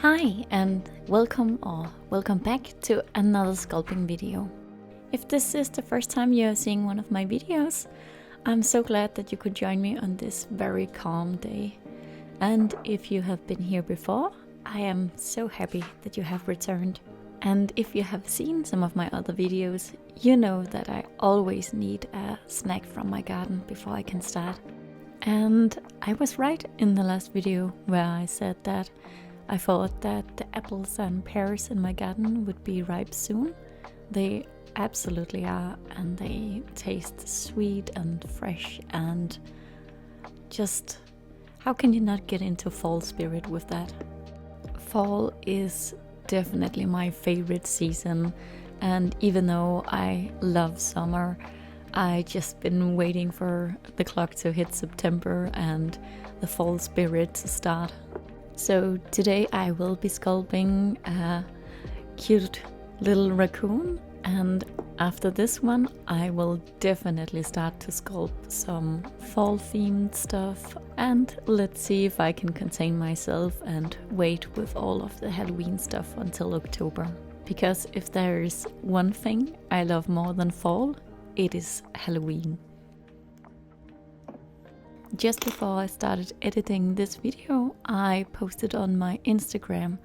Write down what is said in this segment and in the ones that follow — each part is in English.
Hi and welcome back to another sculpting video. If this is the first time you're seeing one of my videos, I'm so glad that you could join me on this very calm day. And if you have been here before, I am so happy that you have returned. And if you have seen some of my other videos, you know that I always need a snack from my garden before I can start. And I was right in the last video where I said that I thought that the apples and pears in my garden would be ripe soon. They absolutely are, and they taste sweet and fresh, and just how can you not get into fall spirit with that? Fall is definitely my favorite season, and even though I love summer, I just been waiting for the clock to hit September and the fall spirit to start. So today I will be sculpting a cute little raccoon, and after this one I will definitely start to sculpt some fall themed stuff, and let's see if I can contain myself and wait with all of the Halloween stuff until October. Because if there is one thing I love more than fall, it is Halloween. Just before I started editing this video, I posted on my Instagram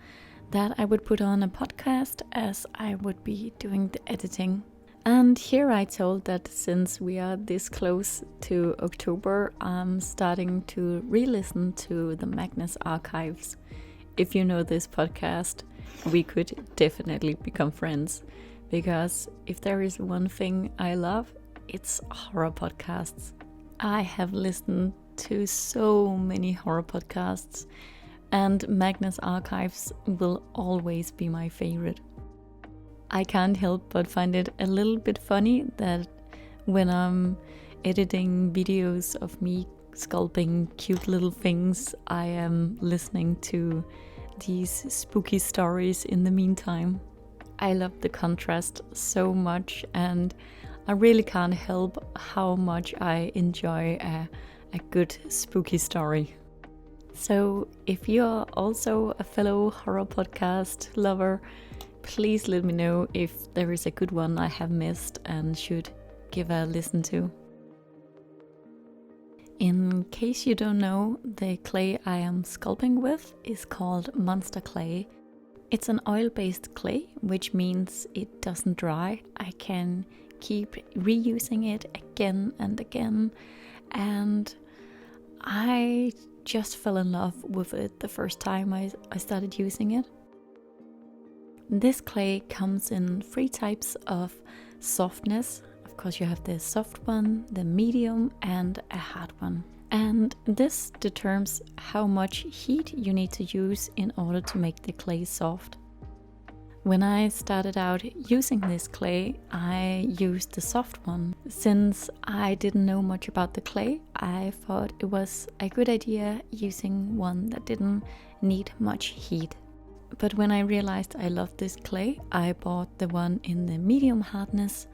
that I would put on a podcast as I would be doing the editing. And here I told that since we are this close to October, I'm starting to re-listen to the Magnus archives. If you know this podcast, we could definitely become friends, because if there is one thing I love, it's horror podcasts. I have listened to so many horror podcasts, and Magnus Archives will always be my favorite. I can't help but find it a little bit funny that when I'm editing videos of me sculpting cute little things, I am listening to these spooky stories in the meantime. I love the contrast so much, and I really can't help how much I enjoy a good spooky story. So if you're also a fellow horror podcast lover, please let me know if there is a good one I have missed and should give a listen to. In case you don't know, the clay I am sculpting with is called Monster Clay. It's an oil-based clay, which means it doesn't dry. I can keep reusing it again and again, and I just fell in love with it the first time I started using it. This clay comes in 3 types of softness. Of course, you have the soft one, the medium, and a hard one. And this determines how much heat you need to use in order to make the clay soft. When I started out using this clay, I used the soft one. Since I didn't know much about the clay, I thought it was a good idea using one that didn't need much heat. But when I realized I loved this clay, I bought the one in the medium hardness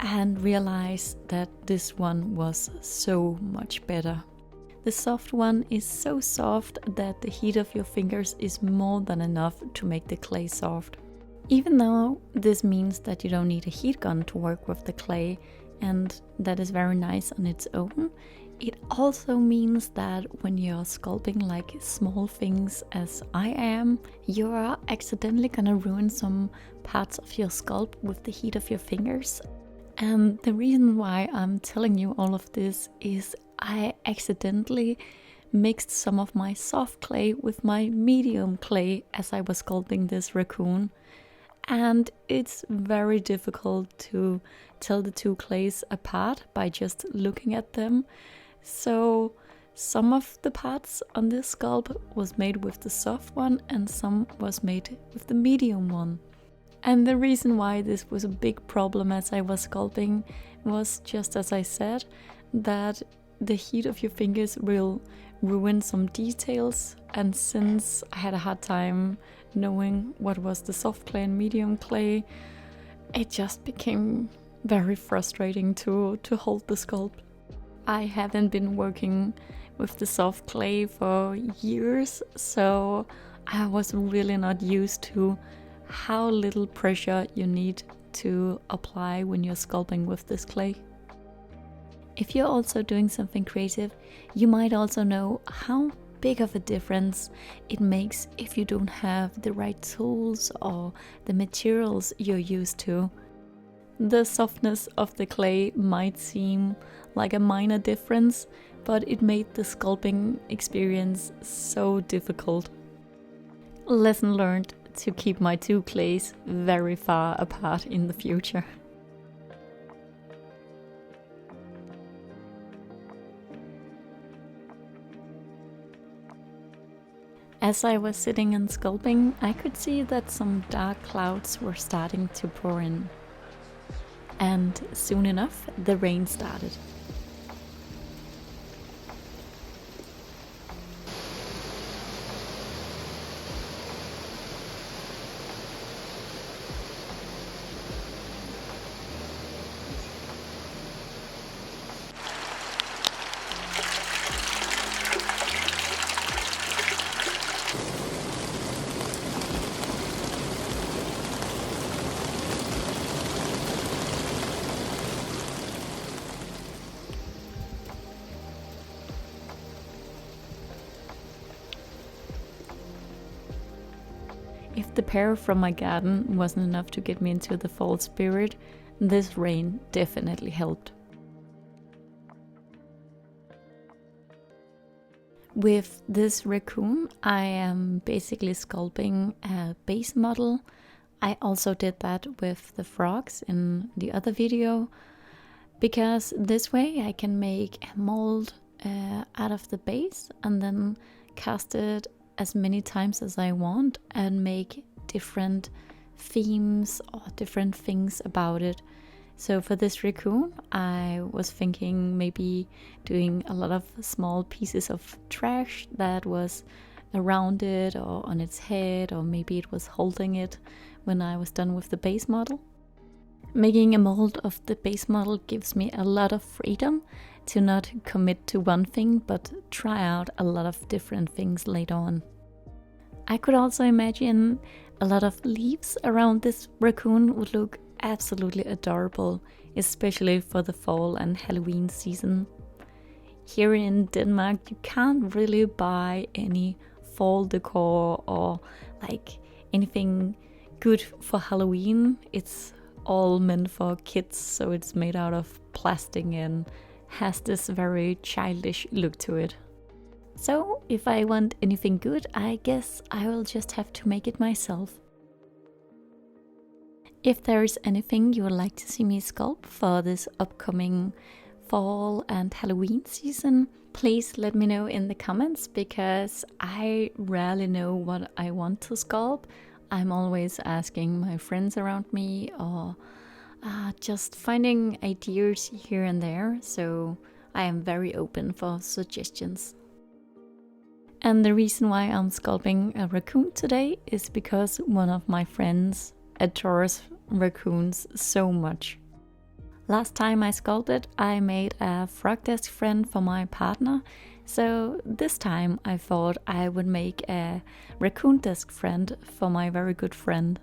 and realized that this one was so much better. The soft one is so soft that the heat of your fingers is more than enough to make the clay soft. Even though this means that you don't need a heat gun to work with the clay, and that is very nice on its own, it also means that when you're sculpting like small things as I am, you're accidentally gonna ruin some parts of your sculpt with the heat of your fingers. And the reason why I'm telling you all of this is I accidentally mixed some of my soft clay with my medium clay as I was sculpting this raccoon. And it's very difficult to tell the 2 clays apart by just looking at them. So some of the parts on this sculpt was made with the soft one and some was made with the medium one. And the reason why this was a big problem as I was sculpting was, just as I said, that the heat of your fingers will ruin some details. And since I had a hard time knowing what was the soft clay and medium clay, it just became very frustrating to hold the sculpt. I haven't been working with the soft clay for years, so I was really not used to how little pressure you need to apply when you're sculpting with this clay. If you're also doing something creative, you might also know how big of a difference it makes if you don't have the right tools or the materials you're used to. The softness of the clay might seem like a minor difference, but it made the sculpting experience so difficult. Lesson learned to keep my two clays very far apart in the future. As I was sitting and sculpting, I could see that some dark clouds were starting to pour in. And soon enough, the rain started. If the pear from my garden wasn't enough to get me into the fall spirit, this rain definitely helped. With this raccoon, I am basically sculpting a base model. I also did that with the frogs in the other video, because this way I can make a mold out of the base and then cast it as many times as I want and make different themes or different things about it. So for this raccoon, I was thinking maybe doing a lot of small pieces of trash that was around it or on its head, or maybe it was holding it when I was done with the base model. Making a mold of the base model gives me a lot of freedom to not commit to one thing, but try out a lot of different things later on. I could also imagine a lot of leaves around this raccoon would look absolutely adorable, especially for the fall and Halloween season. Here in Denmark, you can't really buy any fall decor or like anything good for Halloween. It's all meant for kids, so it's made out of plastic and has this very childish look to it. So if I want anything good, I guess I will just have to make it myself. If there's anything you would like to see me sculpt for this upcoming fall and Halloween season, please let me know in the comments, because I rarely know what I want to sculpt. I'm always asking my friends around me or just finding ideas here and there, so I am very open for suggestions. And the reason why I'm sculpting a raccoon today is because one of my friends adores raccoons so much. Last time I sculpted, I made a frog desk friend for my partner, so this time I thought I would make a raccoon desk friend for my very good friend.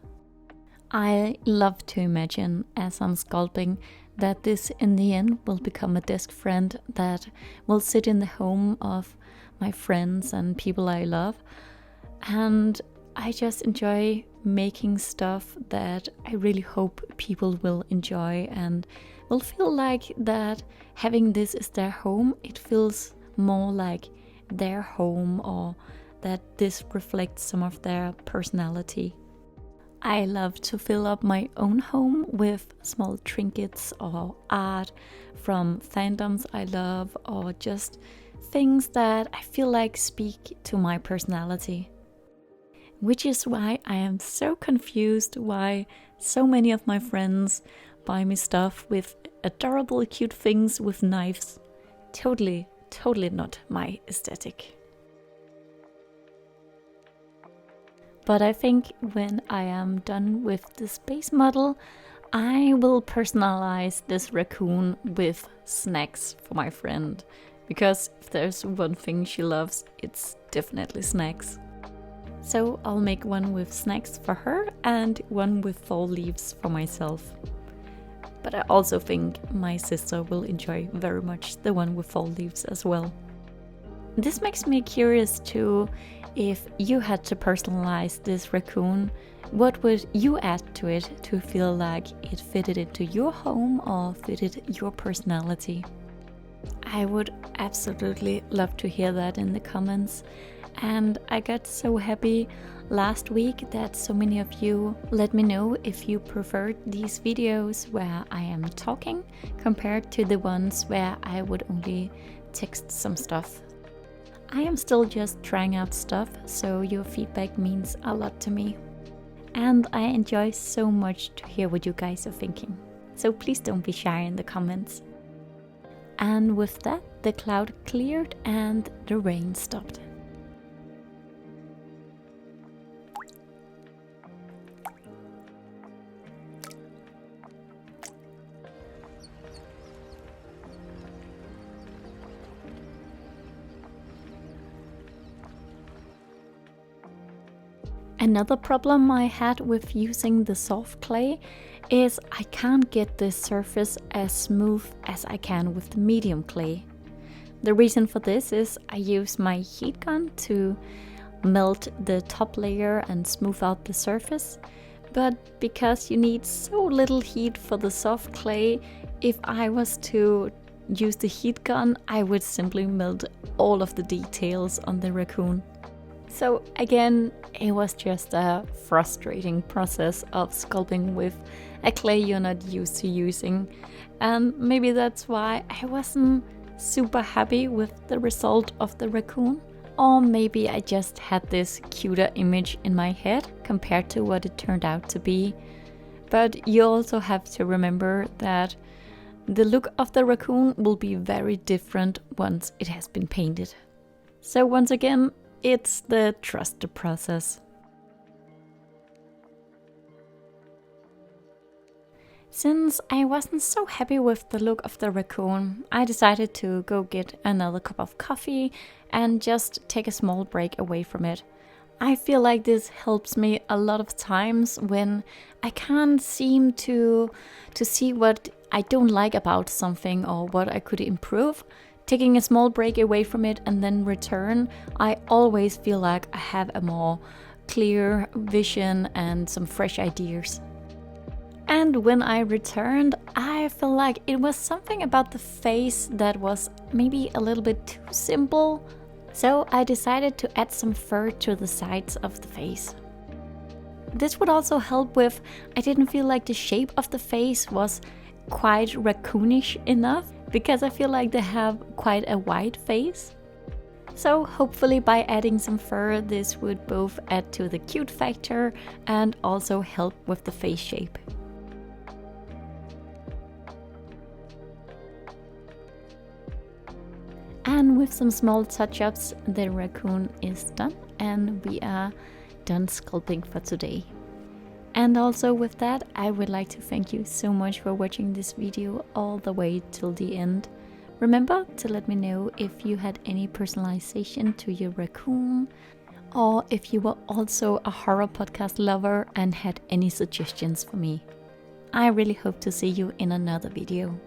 I love to imagine as I'm sculpting that this in the end will become a desk friend that will sit in the home of my friends and people I love, and I just enjoy making stuff that I really hope people will enjoy and will feel like that having this as their home. It feels more like their home, or that this reflects some of their personality. I love to fill up my own home with small trinkets or art from fandoms I love, or just things that I feel like speak to my personality. Which is why I am so confused why so many of my friends buy me stuff with adorable cute things with knives. Totally not my aesthetic. But I think when I am done with this base model, I will personalize this raccoon with snacks for my friend. Because if there's one thing she loves, it's definitely snacks. So I'll make one with snacks for her and one with fall leaves for myself. But I also think my sister will enjoy very much the one with fall leaves as well. This makes me curious too, if you had to personalize this raccoon, what would you add to it to feel like it fitted into your home or fitted your personality? I would absolutely love to hear that in the comments. And I got so happy last week that so many of you let me know if you preferred these videos where I am talking compared to the ones where I would only text some stuff. I am still just trying out stuff, so your feedback means a lot to me. And I enjoy so much to hear what you guys are thinking. So please don't be shy in the comments. And with that, the cloud cleared and the rain stopped. Another problem I had with using the soft clay is I can't get the surface as smooth as I can with the medium clay. The reason for this is I use my heat gun to melt the top layer and smooth out the surface, but because you need so little heat for the soft clay, if I was to use the heat gun, I would simply melt all of the details on the raccoon. So again, it was just a frustrating process of sculpting with a clay you're not used to using. And maybe that's why I wasn't super happy with the result of the raccoon. Or maybe I just had this cuter image in my head compared to what it turned out to be. But you also have to remember that the look of the raccoon will be very different once it has been painted. So once again, it's the trust the process. Since I wasn't so happy with the look of the raccoon, I decided to go get another cup of coffee and just take a small break away from it. I feel like this helps me a lot of times when I can't seem to see what I don't like about something or what I could improve. Taking a small break away from it and then return, I always feel like I have a more clear vision and some fresh ideas. And when I returned, I feel like it was something about the face that was maybe a little bit too simple. So I decided to add some fur to the sides of the face. This would also help with, I didn't feel like the shape of the face was quite raccoonish enough, because I feel like they have quite a wide face. So hopefully by adding some fur, this would both add to the cute factor and also help with the face shape. And with some small touch-ups, the raccoon is done and we are done sculpting for today. And also with that, I would like to thank you so much for watching this video all the way till the end. Remember to let me know if you had any personalization to your raccoon, or if you were also a horror podcast lover and had any suggestions for me. I really hope to see you in another video.